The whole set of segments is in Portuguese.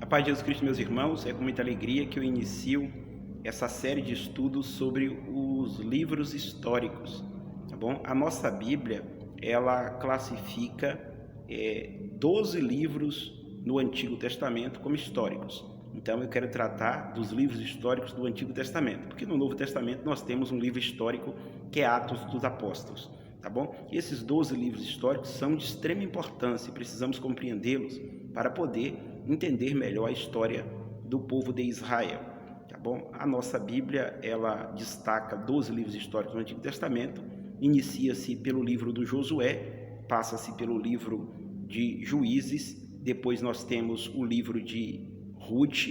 A paz de Jesus Cristo, meus irmãos, é com muita alegria que eu inicio essa série de estudos sobre os livros históricos, tá bom? A nossa Bíblia, ela classifica 12 livros no Antigo Testamento como históricos. Então eu quero tratar dos livros históricos do Antigo Testamento, porque no Novo Testamento nós temos um livro histórico que é Atos dos Apóstolos, tá bom? E esses 12 livros históricos são de extrema importância e precisamos compreendê-los para poder entender melhor a história do povo de Israel, tá bom? A nossa Bíblia, ela destaca 12 livros históricos do Antigo Testamento, inicia-se pelo livro do Josué, passa-se pelo livro de Juízes, depois nós temos o livro de Ruth,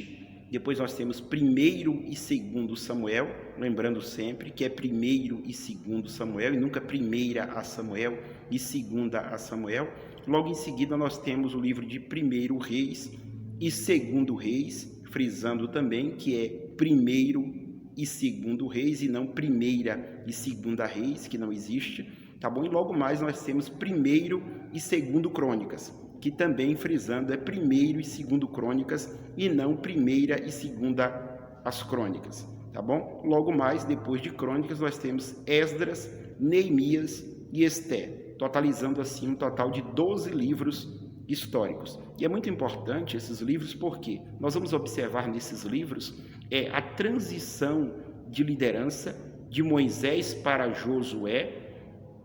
depois nós temos 1º e 2º Samuel, lembrando sempre que é 1º e 2º Samuel e nunca 1ª a Samuel e 2ª a Samuel. Logo em seguida nós temos o livro de 1º Reis e 2º Reis, frisando também que é 1º e 2º Reis e não 1ª e 2ª Reis, que não existe, tá bom? E logo mais nós temos 1º e 2º Crônicas, que também frisando é 1º e 2º Crônicas e não 1ª e 2ª as Crônicas, tá bom? Logo mais, depois de Crônicas, nós temos Esdras, Neemias e Esté, totalizando assim um total de 12 livros históricos. E é muito importante esses livros porque nós vamos observar nesses livros a transição de liderança de Moisés para Josué.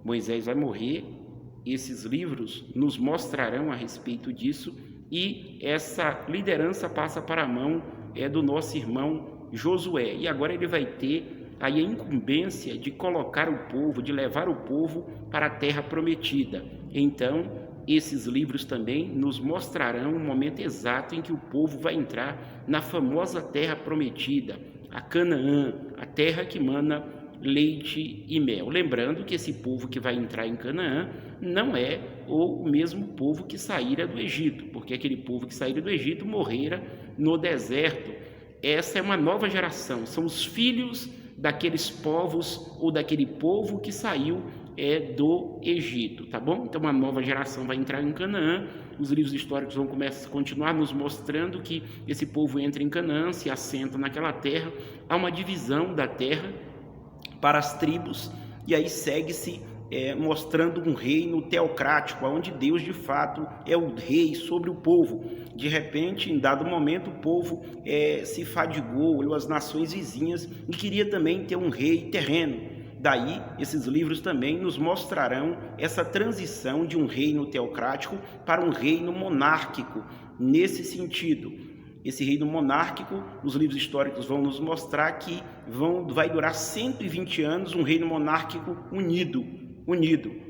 Moisés vai morrer, esses livros nos mostrarão a respeito disso e essa liderança passa para a mão do nosso irmão Josué. E agora ele vai ter aí a incumbência de colocar o povo, de levar o povo para a terra prometida. Então, esses livros também nos mostrarão o momento exato em que o povo vai entrar na famosa terra prometida, a Canaã, a terra que mana leite e mel. Lembrando que esse povo que vai entrar em Canaã não é o mesmo povo que saíra do Egito, porque aquele povo que saíra do Egito morrera no deserto. Essa é uma nova geração, são os filhos daqueles povos ou daquele povo que saiu do Egito, tá bom? Então uma nova geração vai entrar em Canaã. Os livros históricos vão continuar nos mostrando que esse povo entra em Canaã, se assenta naquela terra, há uma divisão da terra para as tribos, e aí segue-se mostrando um reino teocrático, onde Deus de fato é o rei sobre o povo. De repente, em dado momento, o povo se fadigou, olhou as nações vizinhas e queria também ter um rei terreno. Daí, esses livros também nos mostrarão essa transição de um reino teocrático para um reino monárquico. Nesse sentido, esse reino monárquico, os livros históricos vão nos mostrar que vai durar 120 anos, um reino monárquico unido.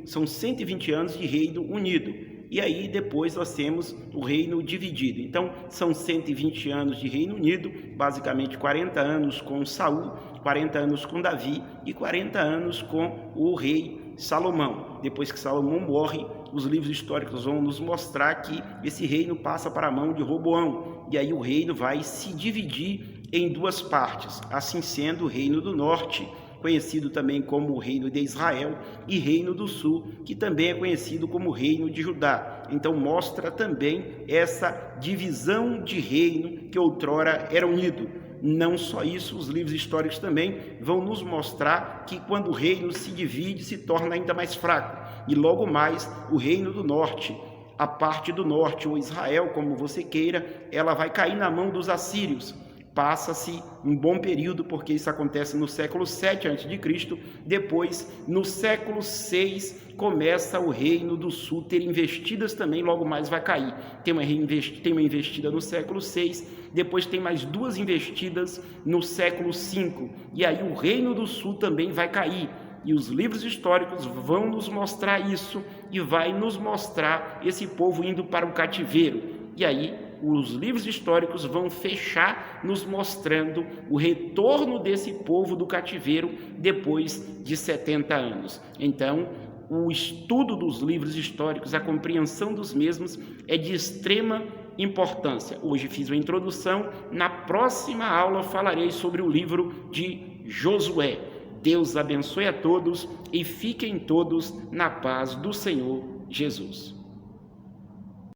São 120 anos de reino unido. E aí depois nós temos o reino dividido. Então são 120 anos de reino unido, basicamente 40 anos com Saul, 40 anos com Davi e 40 anos com o rei Salomão. Depois que Salomão morre, os livros históricos vão nos mostrar que esse reino passa para a mão de Roboão. E aí o reino vai se dividir em duas partes, assim sendo o reino do norte, conhecido também como o reino de Israel, e reino do sul, que também é conhecido como o reino de Judá. Então mostra também essa divisão de reino que outrora era unido. Não só isso, os livros históricos também vão nos mostrar que quando o reino se divide, se torna ainda mais fraco. E logo mais, o reino do norte, a parte do norte, ou Israel, como você queira, ela vai cair na mão dos assírios. Passa-se um bom período, porque isso acontece no século 7 a.C., depois, no século 6, começa o reino do sul ter investidas também, logo mais vai cair. Tem uma investida no século 6, depois tem mais 2 investidas no século 5, e aí o reino do sul também vai cair. E os livros históricos vão nos mostrar isso, e vai nos mostrar esse povo indo para o cativeiro. E aí os livros históricos vão fechar nos mostrando o retorno desse povo do cativeiro depois de 70 anos. Então, o estudo dos livros históricos, a compreensão dos mesmos é de extrema importância. Hoje fiz uma introdução, na próxima aula falarei sobre o livro de Josué. Deus abençoe a todos e fiquem todos na paz do Senhor Jesus.